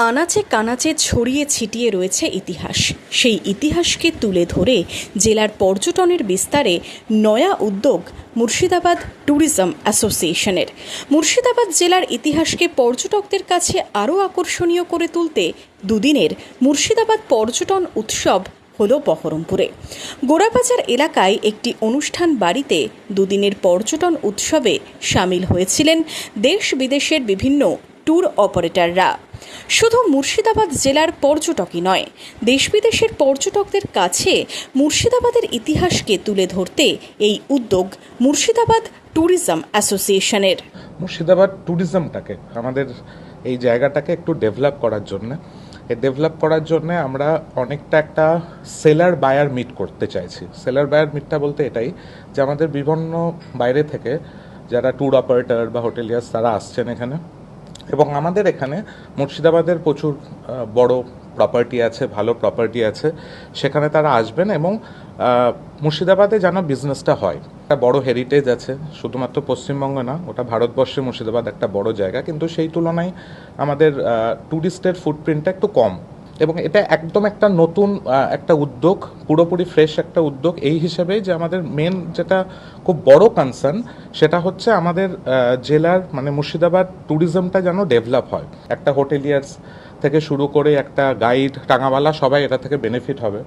আনাচে কানাচে ছড়িয়ে ছিটিয়ে রয়েছে ইতিহাস। সেই ইতিহাসকে তুলে ধরে জেলার পর্যটনের বিস্তারে নয়া উদ্যোগ মুর্শিদাবাদ ট্যুরিজম অ্যাসোসিয়েশনের। মুর্শিদাবাদ জেলার ইতিহাসকে পর্যটকদের কাছে আরও আকর্ষণীয় করে তুলতে দুদিনের মুর্শিদাবাদ পর্যটন উৎসব হলো বহরমপুরে। গোড়াবাজার এলাকায় একটি অনুষ্ঠান বাড়িতে দুদিনের পর্যটন উৎসবে সামিল হয়েছিলেন দেশ বিদেশের বিভিন্ন ট্যুর অপারেটররা। শুধু মুর্শিদাবাদ জেলার পর্যটকই নয়, দেশ বিদেশের পর্যটকদের কাছে মুর্শিদাবাদের ইতিহাসকে তুলে ধরতে এই উদ্যোগ মুর্শিদাবাদ ট্যুরিজম অ্যাসোসিয়েশনের। মুর্শিদাবাদ ট্যুরিজমটাকে আমাদের এই জায়গাটাকে একটু ডেভেলপ করার জন্য আমরা অনেকটা একটা সেলার বায়ার মিট করতে চাইছি। সেলার বায়ার মিটটা বলতে এটাই যে আমাদের বিভিন্ন বাইরে থেকে যারা ট্যুর অপারেটর বা হোটেলিয়ার্স তারা আসছেন এখানে, এবং আমাদের এখানে মুর্শিদাবাদের প্রচুর বড় প্রপার্টি আছে, ভালো প্রপার্টি আছে, সেখানে তারা আসবেন এবং মুর্শিদাবাদে যেন বিজনেসটা হয়। একটা বড় হেরিটেজ আছে, শুধুমাত্র পশ্চিমবঙ্গে না, ওটা ভারতবর্ষে মুর্শিদাবাদ একটা বড় জায়গা, কিন্তু সেই তুলনায় আমাদের ট্যুরিস্টের ফুটপ্রিন্টটা একটু কম, এবং এটা একদম একটা নতুন একটা উদ্যোগ, পুরোপুরি ফ্রেশ একটা উদ্যোগ। এই হিসেবে যে আমাদের মেন যেটা খুব বড় কনসার্ন সেটা হচ্ছে আমাদের জেলার মানে মুর্শিদাবাদ ট্যুরিজমটা যেন ডেভেলপ হয়। একটা হোটেলিয়ার্স থেকে শুরু করে একটা গাইড, টাঙাওয়ালা, সবাই এটা থেকে বেনিফিট হবে।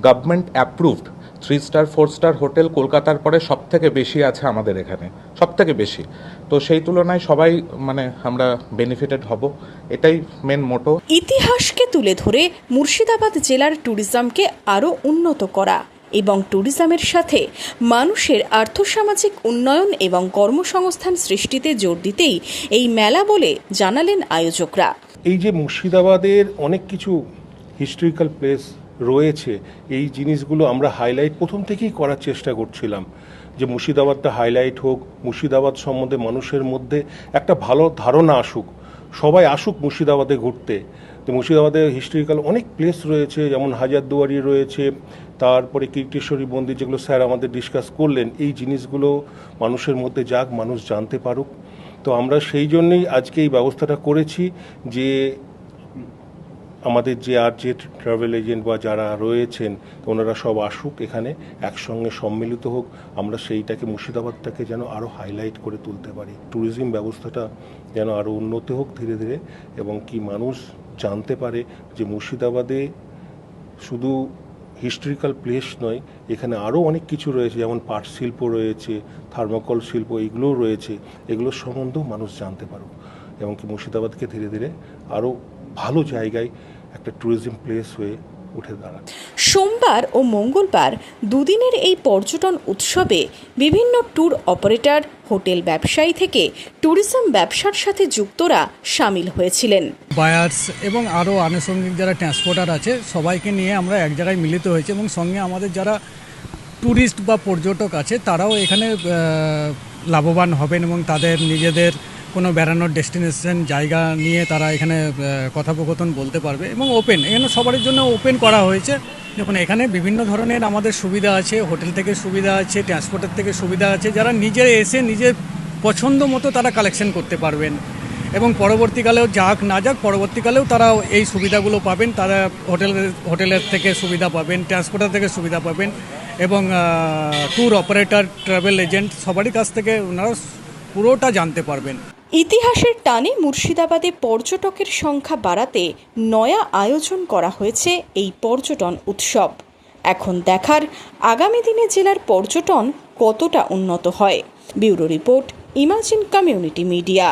Government approved 3 star 4 star hotel কলকাতার পরে সব থেকে বেশি আছে আমাদের এখানে, সব থেকে বেশি। তো সেই তুলনায় সবাই মানে আমরা বেনিফিটেড হব, এটাই মেন মোটো। ইতিহাসকে তুলে ধরে মুর্শিদাবাদ জেলার ট্যুরিজমকে আরও উন্নত করা এবং ট্যুরিজমের সাথে মানুষের আর্থসামাজিক উন্নয়ন এবং কর্মসংস্থান সৃষ্টিতে জোর দিতেই এই মেলা বলে জানালেন আয়োজকরা। এই যে মুর্শিদাবাদের অনেক কিছু হিস্টোরিক্যাল প্লেস রয়েছে, এই জিনিসগুলো আমরা হাইলাইট প্রথম থেকেই করার চেষ্টা করছিলাম যে মুর্শিদাবাদটা হাইলাইট হোক, মুর্শিদাবাদ সম্বন্ধে মানুষের মধ্যে একটা ভালো ধারণা আসুক, সবাই আসুক মুর্শিদাবাদে ঘুরতে। তো মুর্শিদাবাদে হিস্টোরিক্যাল অনেক প্লেস রয়েছে, যেমন হাজারদুয়ারি রয়েছে, তারপরে কীর্তেশ্বরী মন্দির, যেগুলো স্যার আমাদের ডিসকাস করলেন। এই জিনিসগুলো মানুষের মধ্যে যাক, মানুষ জানতে পারুক। তো আমরা সেই জন্যই আজকে এই ব্যবস্থাটা করেছি যে আমাদের যে ট্রাভেল এজেন্ট বা যারা রয়েছেন ওনারা সব আসুক এখানে, একসঙ্গে সম্মিলিত হোক, আমরা সেইটাকে মুর্শিদাবাদটাকে যেন আরও হাইলাইট করে তুলতে পারি। ট্যুরিজম ব্যবস্থাটা যেন আরও উন্নত হোক ধীরে ধীরে, এবং কি মানুষ জানতে পারে যে মুর্শিদাবাদে শুধু হিস্টোরিক্যাল প্লেস নয়, এখানে আরও অনেক কিছু রয়েছে, যেমন পাট শিল্প রয়েছে, থার্মোকল শিল্প, এইগুলোও রয়েছে। এগুলোর সম্বন্ধেও মানুষ জানতে পারুক, এবং কি মুর্শিদাবাদকে ধীরে ধীরে আরও ভালো জায়গায় একটা ট্যুরিজম প্লেস হয়ে উঠে দাঁড়ায়। সোমবার ও মঙ্গলবার দুদিনের এই পর্যটন উৎসবে বিভিন্ন ট্যুর অপারেটর, হোটেল ব্যবসায়ী থেকে ট্যুরিজম ব্যবসার সাথে যুক্তরা সামিল হয়েছিলেন। বায়ার্স এবং আরও আনুষঙ্গিক যারা ট্রান্সপোর্টার আছে, সবাইকে নিয়ে আমরা এক জায়গায় মিলিত হয়েছে, এবং সঙ্গে আমাদের যারা ট্যুরিস্ট বা পর্যটক আছে তারাও এখানে লাভবান হবেন, এবং তাদের নিজেদের কোনো বেড়ানোর ডেস্টিনেশন জায়গা নিয়ে তারা এখানে কথোপকথন বলতে পারবে, এবং এখানে সবার জন্য ওপেন করা হয়েছে। দেখুন, এখানে বিভিন্ন ধরনের আমাদের সুবিধা আছে, হোটেল থেকে সুবিধা আছে, ট্রান্সপোর্টের থেকে সুবিধা আছে, যারা নিজে এসে নিজের পছন্দ মতো তারা কালেকশন করতে পারবেন, এবং পরবর্তীকালেও যাক না যাক পরবর্তীকালেও তারা এই সুবিধাগুলো পাবেন। তারা হোটেলের থেকে সুবিধা পাবেন, ট্রান্সপোর্টের থেকে সুবিধা পাবেন, এবং ট্যুর অপারেটর, ট্রাভেল এজেন্ট সবারই কাছ থেকে ওনারা পুরোটা জানতে পারবেন। ইতিহাসের টানে মুর্শিদাবাদে পর্যটকের সংখ্যা বাড়াতে নয়া আয়োজন করা হয়েছে এই পর্যটন উৎসব। এখন দেখার আগামী দিনে জেলার পর্যটন কতটা উন্নত হয়। Bureau report, imagine community media.